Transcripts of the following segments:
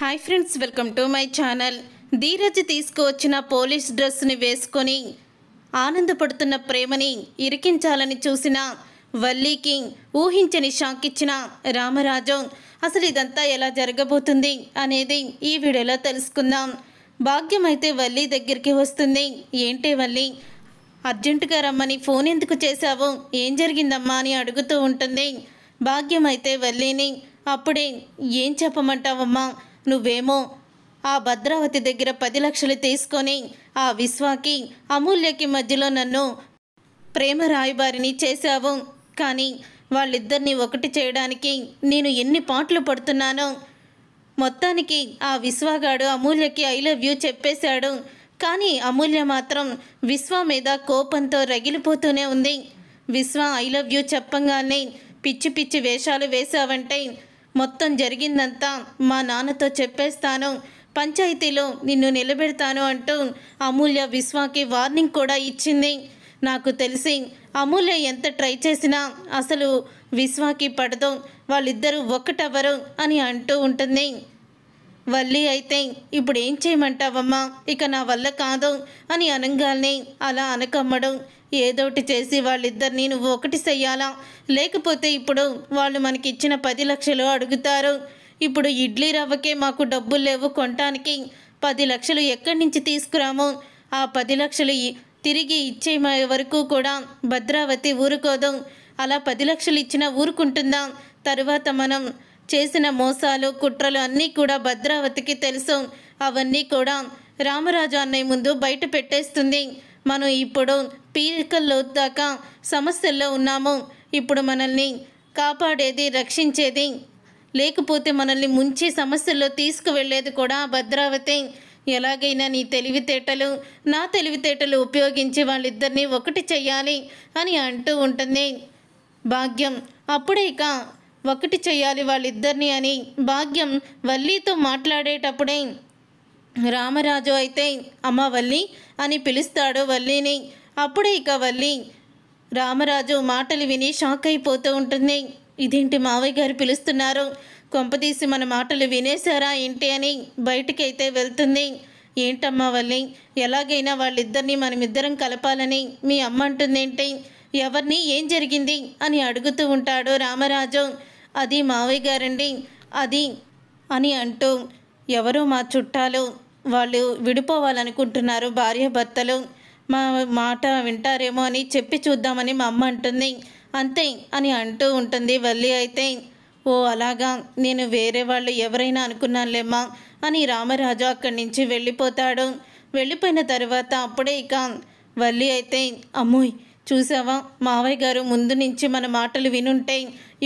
Hi friends, welcome to my channel. Dheeraj తీసుకువచ్చిన police డ్రెస్ని వేసుకొని ఆనందపడుతున్న ప్రేమని ఇరికించాలని చూసిన వల్లీకి ఊహించని షాక్ ఇచ్చిన రామరాజు. అసలు ఇదంతా ఎలా జరగబోతుంది అనేది ఈ వీడియోలో తెలుసుకుందాం. భాగ్యం అయితే వల్లి దగ్గరికి వస్తుంది. ఏంటే వల్లి, అర్జెంటుగా రమ్మని ఫోన్ ఎందుకు చేశావు, ఏం జరిగిందమ్మా అని అడుగుతూ ఉంటుంది. భాగ్యం అయితే వల్లిని అప్పుడే ఏం చెప్పమంటావమ్మా, నువ్వేమో ఆ భద్రావతి దగ్గర 10 లక్షలు తీసుకొని ఆ విశ్వాకి అమూల్యకి మధ్యలో నన్ను ప్రేమ రాయబారిని చేశావు. కానీ వాళ్ళిద్దరిని ఒకటి చేయడానికి నేను ఎన్ని పాటలు పడుతున్నానో. మొత్తానికి ఆ విశ్వాగాడు అమూల్యకి ఐ లవ్ యూ చెప్పేశాడు. కానీ అమూల్య మాత్రం విశ్వ మీద కోపంతో రగిలిపోతూనే ఉంది. విశ్వ ఐ లవ్ యూ చెప్పంగానే పిచ్చి పిచ్చి వేషాలు వేశావంటే మొత్తం జరిగిందంతా మా నాన్నతో చెప్పేస్తాను, పంచాయతీలో నిన్ను నిలబెడతాను అంటూ అమూల్య విశ్వాకి వార్నింగ్ కూడా ఇచ్చింది. నాకు తెలిసి అమూల్య ఎంత ట్రై చేసినా అసలు విశ్వాకి పడదు, వాళ్ళిద్దరూ ఒకటవ్వరు అని అంటూ ఉంటుంది. వల్లి అయితే ఇప్పుడు ఏం చేయమంటావమ్మా, ఇక నా వల్ల కాదు అని అనగానే అలా అనకమ్మడు, ఏదోటి చేసి వాళ్ళిద్దరిని నువ్వు ఒకటి చెయ్యాలా, లేకపోతే ఇప్పుడు వాళ్ళు మనకి ఇచ్చిన 10 లక్షలు అడుగుతారు. ఇప్పుడు ఇడ్లీ రవ్వకే మాకు డబ్బులు లేవు కొనటానికి, 10 లక్షలు ఎక్కడి నుంచి తీసుకురాము, ఆ 10 లక్షలు తిరిగి ఇచ్చే వరకు కూడా భద్రావతి ఊరుకోదు. అలా 10 లక్షలు ఇచ్చినా ఊరుకుంటుందా? తరువాత మనం చేసిన మోసాలు కుట్రలు అన్నీ కూడా భద్రావతికి తెలుసు. అవన్నీ కూడా రామరాజు అన్నయ్య ముందు బయట పెట్టేస్తుంది. మనం ఇప్పుడు పీకల్లో దాకా సమస్యల్లో ఉన్నాము. ఇప్పుడు మనల్ని కాపాడేది, రక్షించేది, లేకపోతే మనల్ని ముంచి సమస్యల్లో తీసుకువెళ్ళేది కూడా భద్రావతి. ఎలాగైనా నీ తెలివితేటలు నా తెలివితేటలు ఉపయోగించి వాళ్ళిద్దరినీ ఒకటి చెయ్యాలి అని అంటూ ఉంటుంది భాగ్యం. అప్పుడే ఇక ఒకటి చెయ్యాలి వాళ్ళిద్దరిని అని భాగ్యం వల్లితో మాట్లాడేటప్పుడే రామరాజు అయితే అమ్మ వల్లి అని పిలుస్తాడు వల్లిని. అప్పుడే ఇక వల్లి రామరాజు మాటలు విని షాక్ అయిపోతూ ఉంటుంది. ఇదేంటి మావయ్య గారు పిలుస్తున్నారు, కొంపదీసి మన మాటలు వినేశారా ఏంటి అని బయటికైతే వెళ్తుంది. ఏంటమ్మా వల్లి, ఎలాగైనా వాళ్ళిద్దరిని మనమిద్దరం కలపాలని మీ అమ్మ అంటుందేంటి, ఎవరిని, ఏం జరిగింది అని అడుగుతూ ఉంటాడు రామరాజు. అది మావయ్య గారండి, అది అని అంటూ ఎవరో మా చుట్టాలు, వాళ్ళు విడిపోవాలనుకుంటున్నారు భార్యాభర్తలు, మా మాట వింటారేమో అని చెప్పి చూద్దామని మా అమ్మ అంటుంది, అంతే అని అంటూ ఉంటుంది వల్లి అయితే. ఓ అలాగా, నేను వేరే వాళ్ళు ఎవరైనా అనుకున్నానులేమ్మా అని రామరాజు అక్కడి నుంచి వెళ్ళిపోతాడు. వెళ్ళిపోయిన తర్వాత అప్పుడే ఇక వల్లి అయితే అమ్మోయ్ చూసావా, మావయ్య గారు ముందు నుంచి మన మాటలు వినుంటే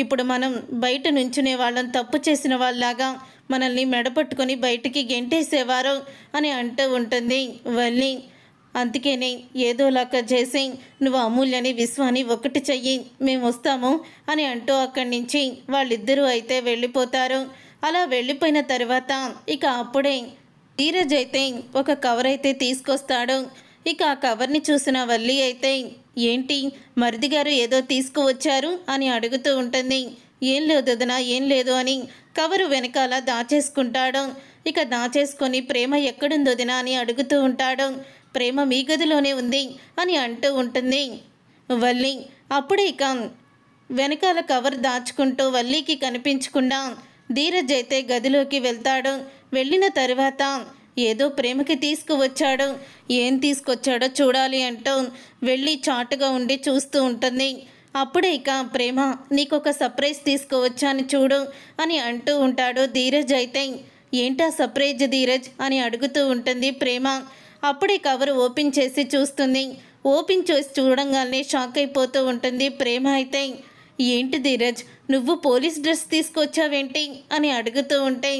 ఇప్పుడు మనం బయట నుంచునే వాళ్ళం, తప్పు చేసిన వాళ్ళలాగా మనల్ని మెడపట్టుకొని బయటికి గెంటేసేవారు అని అంటూ ఉంటుంది వల్లి. అందుకేనే ఏదోలాగా చేసి నువ్వు అమూల్యని విశ్వాని ఒకటి చెయ్యి, మేము వస్తాము అని అంటూ అక్కడి నుంచి వాళ్ళిద్దరూ అయితే వెళ్ళిపోతారు. అలా వెళ్ళిపోయిన తర్వాత ఇక అప్పుడే ధీరజ్ అయితే ఒక కవర్ అయితే తీసుకొస్తాడు. ఇక ఆ కవర్ని చూసిన వల్లి అయితే ఏంటి మరిది గారు ఏదో తీసుకువచ్చారు అని అడుగుతూ ఉంటుంది. ఏం లేదు వదినా, ఏం లేదు అని కవరు వెనకాల దాచేసుకుంటాడు. ఇక దాచేసుకొని ప్రేమ ఎక్కడుంది వదినా అని అడుగుతూ ఉంటాడు. ప్రేమ మీ గదిలోనే ఉంది అని అంటూ ఉంటుంది వల్లి. అప్పుడే ఇక వెనకాల కవర్ దాచుకుంటూ వల్లికి కనిపించకుండా ధీరజ్ అయితే గదిలోకి వెళ్తాడు. వెళ్ళిన తర్వాత ఏదో ప్రేమకి తీసుకువచ్చాడు, ఏం తీసుకొచ్చాడో చూడాలి అంటూ వెళ్ళి చాటుగా ఉండి చూస్తూ ఉంటుంది. అప్పుడే ఇక ప్రేమ నీకొక సర్ప్రైజ్ తీసుకువచ్చాను చూడు అని అంటూ ఉంటాడు ధీరజ్ అయితే. ఏంటా సర్ప్రైజ్ ధీరజ్ అని అడుగుతూ ఉంటుంది ప్రేమ. అప్పుడే కవర్ ఓపెన్ చేసి చూస్తుంది. ఓపెన్ చేసి చూడంగానే షాక్ అయిపోతూ ఉంటుంది ప్రేమ అయితే. ఏంటి ధీరజ్, నువ్వు పోలీస్ డ్రెస్ తీసుకొచ్చావేంటి అని అడుగుతూ ఉంటే,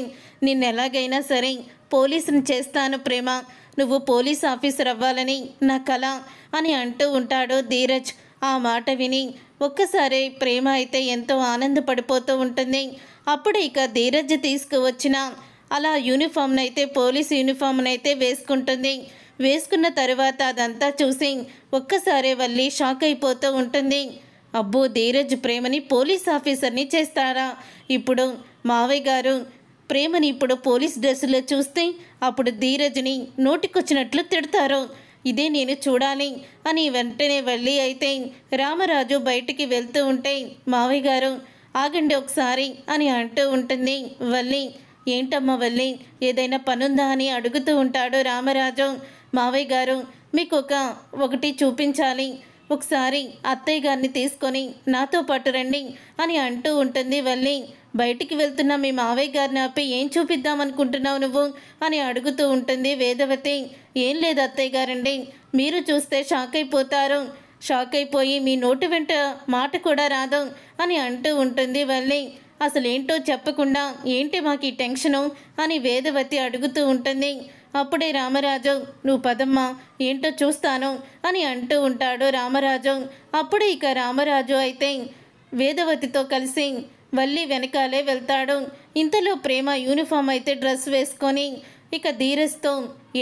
నిన్ను ఎలాగైనా సరే పోలీసుని చేస్తాను ప్రేమ, నువ్వు పోలీస్ ఆఫీసర్ అవ్వాలని నా కల అని అంటూ ఉంటాడు ధీరజ్. ఆ మాట విని ఒక్కసారి ప్రేమ అయితే ఎంతో ఆనందపడిపోతూ ఉంటుంది. అప్పుడు ఇక ధీరజ్ తీసుకువచ్చిన అలా యూనిఫామ్ని అయితే పోలీస్ యూనిఫామ్ని అయితే వేసుకుంటుంది. వేసుకున్న తర్వాత అదంతా చూసి ఒక్కసారి వల్లి షాక్ అయిపోతూ ఉంటుంది. అబ్బో, ధీరజ్ ప్రేమని పోలీస్ ఆఫీసర్ని చేస్తారా, ఇప్పుడు మావయ్య గారు ప్రేమని ఇప్పుడు పోలీస్ డ్రెస్సులో చూస్తే అప్పుడు ధీరజ్ని నోటికొచ్చినట్లు తిడతారు. ఇదే నేను చూడాలి అని వెంటనే వల్లి అయితే రామరాజు బయటికి వెళ్తూ ఉంటే మావయ్య గారు ఆగండి ఒకసారి అని అంటూ ఉంటుంది వల్లి. ఏంటమ్మా వల్లి, ఏదైనా పనుందా అని అడుగుతూ ఉంటాడు రామరాజు. మావయ్య గారు మీకు ఒకటి చూపించాలి, ఒకసారి అత్తయ్య గారిని తీసుకొని నాతో పాటు రండి అని అంటూ ఉంటుంది వల్లి. బయటికి వెళ్తున్న మీ మావయ్య గారిని ఆపి ఏం చూపిద్దామనుకుంటున్నావు నువ్వు అని అడుగుతూ ఉంటుంది వేదవతి. ఏం లేదు అత్తయ్య గారండి, మీరు చూస్తే షాక్ అయిపోతారు, షాక్ అయిపోయి మీ నోటి వెంట మాట కూడా రాదు అని అంటూ ఉంటుంది వల్లి. అసలేంటో చెప్పకుండా ఏంటి మాకు ఈ టెన్షను అని వేదవతి అడుగుతూ ఉంటుంది. అప్పుడే రామరాజు నువ్వు పదమ్మా ఏంటో చూస్తాను అని అంటూ ఉంటాడు రామరాజు. అప్పుడే ఇక రామరాజు అయితే వేదవతితో కలిసి వల్లి వెనకాలే వెళ్తాడు. ఇంతలో ప్రేమ యూనిఫామ్ అయితే డ్రెస్ వేసుకొని ఇక ధీరజ్తో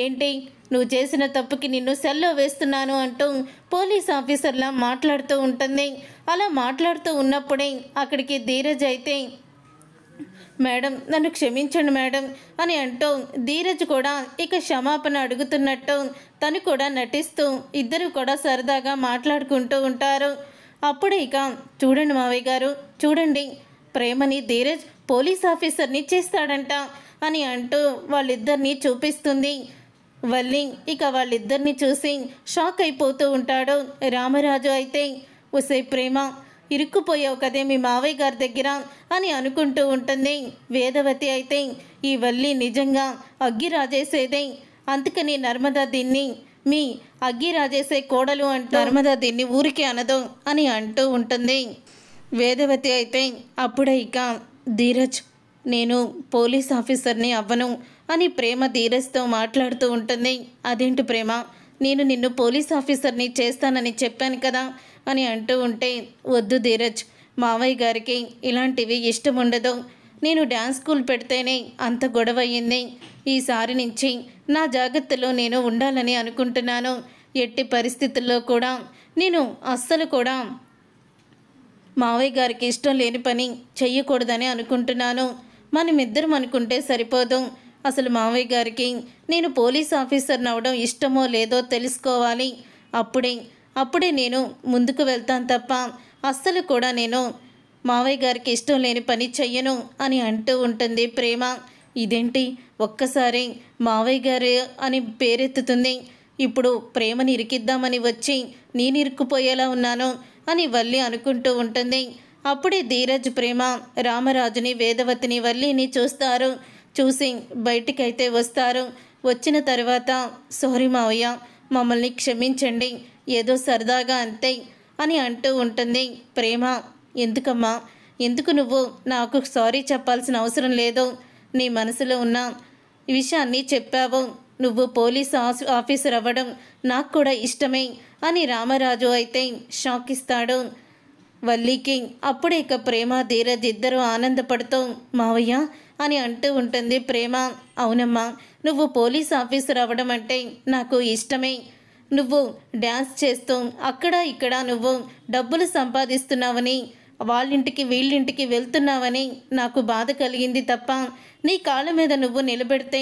ఏంటి నువ్వు చేసిన తప్పుకి నిన్ను సెల్లో వేస్తున్నాను అంటూ పోలీస్ ఆఫీసర్లా మాట్లాడుతూ ఉంటుంది. అలా మాట్లాడుతూ ఉన్నప్పుడే అక్కడికి ధీరజ్ అయితే మేడం నన్ను క్షమించండి మేడం అని అంటూ ధీరజ్ కూడా ఇక క్షమాపణ అడుగుతున్నట్టు తను కూడా నటిస్తూ ఇద్దరు కూడా సరదాగా మాట్లాడుకుంటూ ఉంటారు. అప్పుడే ఇక చూడండి మావయ్య గారు చూడండి, ప్రేమని ధీరజ్ పోలీస్ ఆఫీసర్ని చేస్తాడంట అని అంటూ వాళ్ళిద్దరినీ చూపిస్తుంది వల్లి. ఇక వాళ్ళిద్దరిని చూసి షాక్ అయిపోతూ ఉంటాడు రామరాజు అయితే. ఉసే ప్రేమ ఇరుక్కుపోయావు కదే మీ మావయ్య గారి దగ్గర అని అనుకుంటూ ఉంటుంది వేదవతి అయితే. ఈ వల్లి నిజంగా అగ్గి రాజేసేదే, అందుకని నర్మదా దీన్ని మీ అగ్గి రాజేసే కోడలు అంటూ నర్మదా దీన్ని ఊరికే అనదు అని అంటూ ఉంటుంది వేదవతి అయితే. అప్పుడే ఇక ధీరజ్ నేను పోలీస్ ఆఫీసర్ని అవ్వను అని ప్రేమ ధీరజ్తో మాట్లాడుతూ ఉంటుంది. అదేంటి ప్రేమ, నేను నిన్ను పోలీస్ ఆఫీసర్ని చేస్తానని చెప్పాను కదా అని అంటూ ఉంటే వద్దు ధీరజ్, మావయ్య గారికి ఇలాంటివి ఇష్టం ఉండదు. నేను డ్యాన్స్ స్కూల్ పెడితేనే అంత గొడవ అయ్యింది. ఈసారి నుంచి నా జాగ్రత్తలో నేను ఉండాలని అనుకుంటున్నాను. ఎట్టి పరిస్థితుల్లో కూడా నేను అస్సలు కూడా మావయ్య గారికి ఇష్టం లేని పని చెయ్యకూడదని అనుకుంటున్నాను. మనమిద్దరం అనుకుంటే సరిపోదు. అసలు మావయ్య గారికి నేను పోలీస్ ఆఫీసర్ని అవడం ఇష్టమో లేదో తెలుసుకోవాలి. అప్పుడే నేను ముందుకు వెళ్తాను తప్ప అస్సలు కూడా నేను మావయ్య గారికి ఇష్టం లేని పని చెయ్యను అని అంటూ ఉంటుంది ప్రేమ. ఇదేంటి ఒక్కసారి మావయ్య గారు అని పేరెత్తుతుంది, ఇప్పుడు ప్రేమని ఇరికిద్దామని వచ్చి నేను ఇరుక్కుపోయేలా ఉన్నాను అని వల్లి అనుకుంటూ ఉంటుంది. అప్పుడే ధీరజ్ ప్రేమ రామరాజుని వేదవతిని వల్లిని చూస్తారు. చూసి బయటికైతే వస్తారు. వచ్చిన తర్వాత సారీ మావయ్య, మమ్మల్ని క్షమించండి, ఏదో సరదాగా అంతే అని అంటూ ఉంటుంది ప్రేమ. ఎందుకమ్మా, ఎందుకు నువ్వు నాకు సారీ చెప్పాల్సిన అవసరం లేదు. నీ మనసులో ఉన్న విషయాన్ని చెప్పావు. నువ్వు పోలీస్ ఆఫీసర్ అవ్వడం నాకు కూడా ఇష్టమే అని రామరాజు అయితే షాక్ ఇస్తాడు వల్లికి. అప్పుడే ఇక ప్రేమ ధీరజ్ ఇద్దరు ఆనందపడుతూ మావయ్య అని అంటూ ఉంటుంది ప్రేమ. అవునమ్మా, నువ్వు పోలీస్ ఆఫీసర్ అవ్వడం అంటే నాకు ఇష్టమే. నువ్వు డ్యాన్స్ చేస్తూ అక్కడ ఇక్కడ నువ్వు డబ్బులు సంపాదిస్తున్నావని వాళ్ళింటికి వీళ్ళింటికి వెళ్తున్నావని నాకు బాధ కలిగింది తప్ప నీ కాళ్ళ మీద నువ్వు నిలబెడితే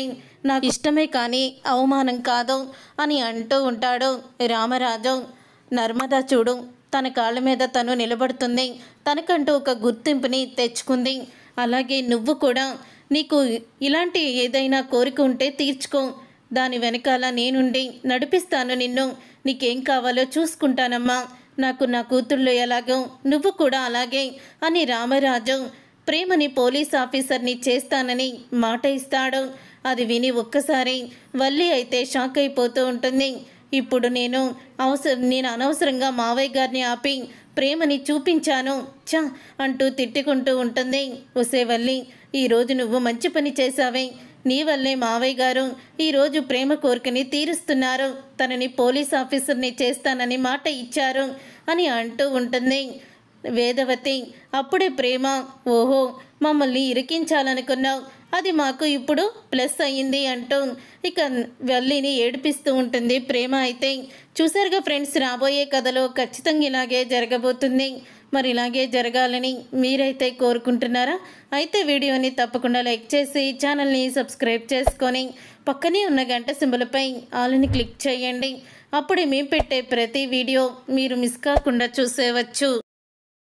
నాకు ఇష్టమే కానీ అవమానం కాదు అని అంటూ ఉంటాడు రామరాజు. నర్మదా చూడు, తన కాళ్ళ మీద తను నిలబడుతుంది, తనకంటూ ఒక గుర్తింపుని తెచ్చుకుంది. అలాగే నువ్వు కూడా నీకు ఇలాంటి ఏదైనా కోరిక ఉంటే తీర్చుకో, దాని వెనకాల నేనుండి నడిపిస్తాను నిన్ను, నీకేం కావాలో చూసుకుంటానమ్మా, నాకు నా కూతుళ్ళు ఎలాగో నువ్వు కూడా అలాగే అని రామరాజు ప్రేమని పోలీస్ ఆఫీసర్ని చేస్తానని మాట ఇస్తాడు. అది విని ఒక్కసారి వల్లి అయితే షాక్ అయిపోతూ ఉంటుంది. ఇప్పుడు నేను అనవసరంగా మావయ్య గారిని ఆపి ప్రేమని చూపించాను చా అంటూ తిట్టుకుంటూ ఉంటుంది. ఒసే వల్లి, ఈరోజు నువ్వు మంచి పని చేశావే, నీ వల్లే మావయ్య గారు ఈరోజు ప్రేమ కోరికని తీరుస్తున్నారు, తనని పోలీస్ ఆఫీసర్ని చేస్తానని మాట ఇచ్చారు అని అంటూ ఉంటుంది వేదవతి. అప్పుడే ప్రేమ ఓహో మమ్మల్ని ఇరికించాలనుకున్నావు, అది మాకు ఇప్పుడు ప్లస్ అయ్యింది అంటూ ఇక వల్లిని ఏడిపిస్తూ ఉంటుంది ప్రేమ అయితే. చూసారుగా ఫ్రెండ్స్, రాబోయే కథలో ఖచ్చితంగా ఇలాగే జరగబోతుంది. మరి ఇలాగే జరగాలని మీరైతే కోరుకుంటున్నారా? అయితే వీడియోని తప్పకుండా లైక్ చేసి ఛానల్ని సబ్స్క్రైబ్ చేసుకొని పక్కనే ఉన్న గంట సింబల్పై ఆల్ని క్లిక్ చేయండి. అప్పుడే మేము పెట్టే ప్రతి వీడియో మీరు మిస్ కాకుండా చూసేవచ్చు.